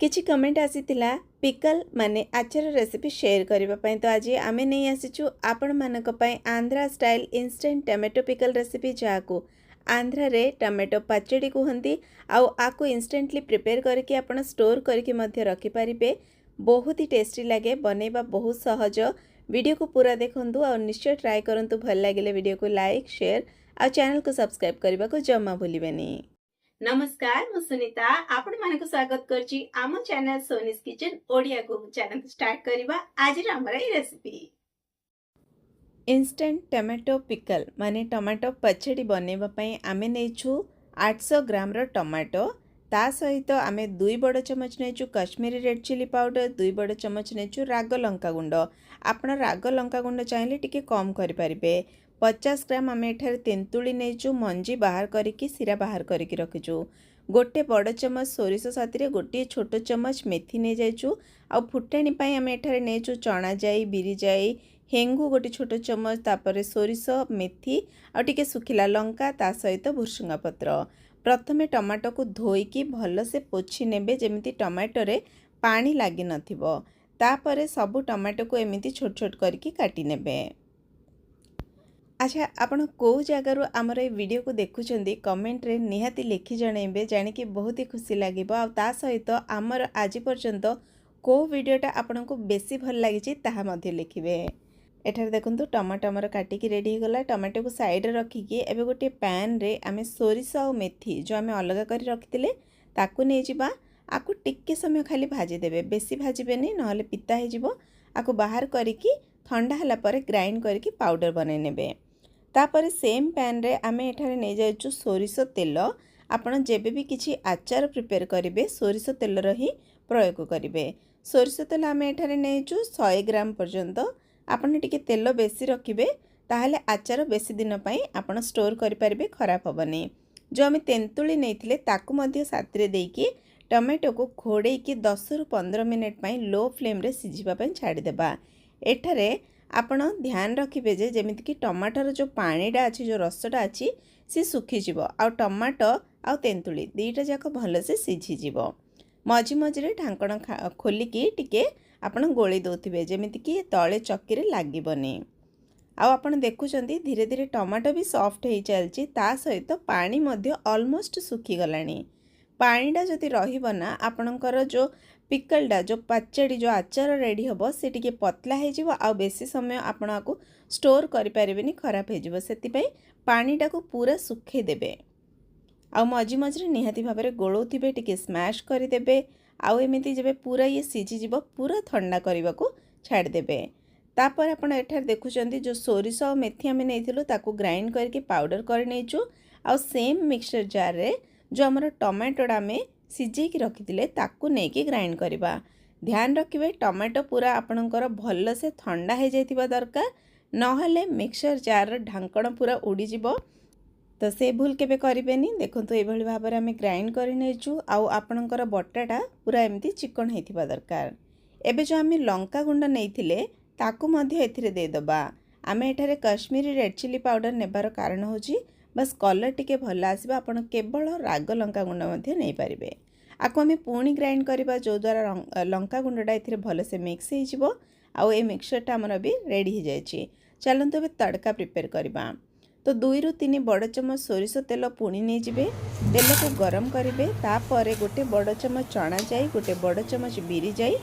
किछि comment आसीतिला pickle माने आचार रेसिपी शेयर करबा पई। तो आज आमे नहीं आसीचु आपण मानक पई Andhra style instant tomato pickle recipe, जाको आंध्रा रे टमाटो पचड़ी कहंती। आको इंस्टेंटली प्रिपेयर करके आपण स्टोर करके मध्य रखि परिबे। बहुत ही टेस्टी लगे, बनेबा बहुत सहज। वीडियो को पूरा देखंतु और निश्चय ट्राई करंतु। भल लागिले वीडियो को लाइक शेयर और चैनल को सब्सक्राइब करबा को जम्मा भूलिबेनी। नमस्कार, मु सुनीता आपण मानक स्वागत करची आम चैनल सोनीस किचन ओडिया को। चैनल स्टार्ट करबा आज हमर रेसिपी इंस्टेंट टमाटो पिकल माने टमाटो पचड़ी बनेबा पई आमे नेछु 800 ग्राम रो टमाटो। ता सहित आमे 2 बड़ चमच नेछु कश्मीरी रेड चिली पाउडर, 2 बड़ चमच नेछु राग लंका गुंड। आपण राग लंका गुंड चाहिले टिके कम करि परिबे। 50 ग्राम आमे एठार तेंतुली नेछु, मंजी बाहर करिकी सिरा बाहर करिकी रखिछु। गोटे बड़ चमच सोरिष साथी रे गोटे छोट चमच मेथी ने जाइछु। आ फुटाणी पई आमे एठार नेछु चना जाई, बिरी जाई, हेंगु गोटे छोट चमच, तापरे सोरिष, मेथी आ टिके सुखिला लंका, ता सहित भुर्सुंगा पत्र। प्रथमे टमाटो को धोईकी भल से पोछि नेबे जेमिति टमाटो रे पानी लागी नथिबो। तापरे सबु टमाटो को एमिति छोट छोट करके काटी नेबे। अच्छा, आपण को जगार आमर ये वीडियो को देखुचंदी कमेंट रे निहाती लिखि जणेबे, जानिकी बहुत ही खुशी लागिबो। आ ता सहित आमर आज पर्यंत को वीडियोटा आपन को बेसी भल लागिछि ताहा मध्ये लिखिबे। एठार देखंतु टमाटो हमर काटिकी रेडी हो गला। टमाटो को साइड रे रखिकी एबे गोटे पैन रे आमे सोरिष और मेथी जो आमे अलगा करी रखितिले ताकू नै जिबा। आकु टिक्के समय खाली भाजी देबे, बेसी भाजिबेनी नहले पिता हे जिवो। आकु बाहर करिकी ठंडा हला परे ग्राइंड करिकी पाउडर बनै नेबे। तापरे सेम पैन रे आमे एठारे नै जाइछु सोरिष तेल। आपण जेबे भी किछि आचार प्रिपेयर करिवे सोरिष तेल रही प्रयोग करिवे। सोरिष तेल आमे एठारे नैछु 100 ग्राम पर्यंत। आपण टिके तेल बेसी रखिबे, ताहले आचार बेसी दिन पई आपण स्टोर करि परिबे, खराब होबनी। जो आमे तेंतुली नैथिले ताकू मध्ये साथरे देकी टमाटो को घोड़ेकी 10 रु 15 मिनिट पई लो फ्लेम रे सिझिबा पई छाडी देबा। एठारे आपण ध्यान रखिबे जे जेमिति कि टमाटर जो पानीटा अछि, जो रसटा अछि से सुखी जिवो आ टमाटो आ तेंतुली दीटा जाक भल से सिझी जिवो। मझी मझी रे ढांकण खोलिकी टिके आपण गोली दोथिबे जेमिति कि तळे चक्की रे लागिबनी। आ आपण देखुचंदी धीरे धीरे टमाटो भी सॉफ्ट हे चलची, ता सहित पानी मध्ये ऑलमोस्ट सुखी गलानी। पानीटा जदि रहिबो ना आपणकर जो पिकलटा जो पचड़ी जो आचार रेडी होबो से टिके पतला हे जिवो आ बेसी समय आपण को स्टोर करि परिबेनी, खराब हे जिवो। सेति पई पानीटा को पूरा सुखे देबे। आ मझी मझी रे निहाती भाबरे गोळौथिबे, टिके स्मैश करि देबे। आ एमिति जेबे पूरा ये सिझी जिवो पूरा ठंडा करबा को छाड़ देबे। तापर आपण एठार देखुचंदी जो सोरिष और मेथी आमे नेथिलु ताकू ग्राइंड करके पाउडर कर नेचु। आ सेम मिक्सचर जार रे जो हमर टमाटोडा में सिझे की रखिथिले ताकू नेकी ग्राइंड करबा। ध्यान रखिबे टमाटो पूरा आपणकर भल से ठंडा हे जाइतिबा दरकार, नहले मिक्सचर जार ढांकण पूरा उड़ी जिवो। तो से भूल केबे करिबेनी। देखंतु ए भली भाबरे आमे ग्राइंड करि नेचु। आ आपणकर बटाटा पूरा एमती चिकन हेतिबा दरकार। एबे जो आमे लंका गुंड नेइथिले ताकू मध्ये एथिरे दे दबा। आमे एठारे कश्मीरी रेड चिली पाउडर नेबार कारण होची बस कलर टिके भल आसीबा। आपण केवल राग लंका गुंड मध्ये नै पारिबे। आको आमे पूणी ग्राइंड करबा जो द्वारा लंका गुंडटा एथिरे भल से मिक्स हे जिवो। आ ए मिक्सचरटा हमर भी रेडी हे जायछि। चलंतु बे तड़का प्रिपेयर करबा। तो 2 रु 3 बड़ चमच सोरिष तेल पुणी नहीं जिबे। तेल को गरम करिवे। तापरे गोटे बड़ चमच चना जाई, गोटे बड़ चमच बिरी जाई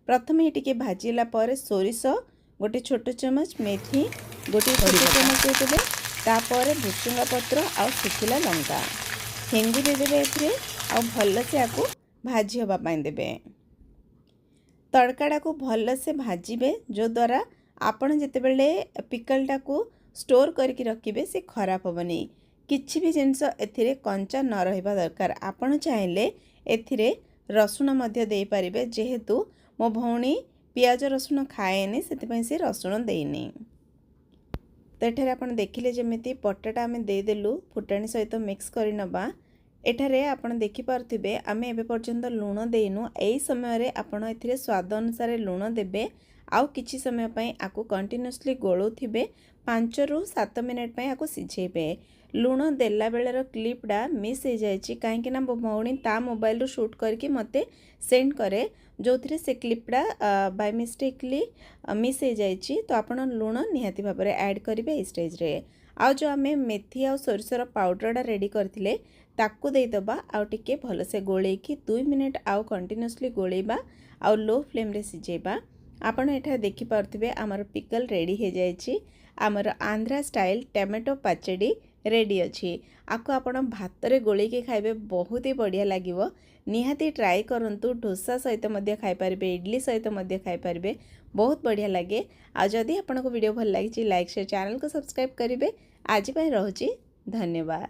प्रथमे टिके भाजिला परे सोरिष गोटे छोट चमच, मेथी गोटे छोट चमच देबे। तापरे भुसुंगा पत्र आ सुखिला लंका हेंगु दे देबे एथिरे। आ भल से आकु भाजी होबा पई देबे। तड़काटा को भल से भाजिबे जो द्वारा आपण जेतेबेले पिकलटा को स्टोर करके रखिबे से खराब होबनी। किछि भी जिंस एथिरे कंचा न रहिबा दरकार। आपण चाहिले एथिरे रसुण मध्य देई परिबे, जेहेतु मो भौणी पियाज रसुण खाएनी सेतिपई से रसुण देइनी। तो एठारे आपण देखिले जेमिति पटाटा आमे दे देलु फुटाणी सहित मिक्स करि नबा। एठारे आपण देखि पारथिबे आमे एबे पर्यंत लूण देइनु। एई समय रे आपण एथिरे स्वाद अनुसार लूण देबे। आउ किछि समय पई आकु कंटिन्यूअसली गोळौथिबे। 5 रु 7 मिनिट पई आकु सिझेबे। लुण देला बेलर क्लिपटा मिस हो जाए कहीं मो भौणी ता मोबाइल रू शूट करके मते सेंड करे जो थे से क्लिपटा बाय मिस्टेकली मिस हो जाए। तो आपण लुण निहाती भाव में ऐड करेंगे इस स्टेज रे। आउ जो आम मेथी आ सोरिषर पाउडरटा रेडी करथिले ताकू देदबा आउ टिके भलसे गोलेकी 2 मिनिट आउ कंटिन्यूअसली गोलेबा आउ लो फ्लेम रे सिझेबा। आपण एठा देखि पारथिबे आमर पिकल रेडी हो जाए। आमर आंध्रा स्टाइल टमाटो पचड़ी रेडी अच्छी। आपको आपण भात रे गोलेकी खाइबे बहुत ही बढ़िया लागिवो। निहाती ट्राई करंतु डोसा सहित मध्य खाई पारिबे इडली सहित मध्य खाई पारिबे बहुत बढ़िया लगे। आ जदि आपनको वीडियो भल लागिछि लाइक शेयर चैनल को सब्सक्राइब करिवे। आज पय रहूछि धन्यवाद।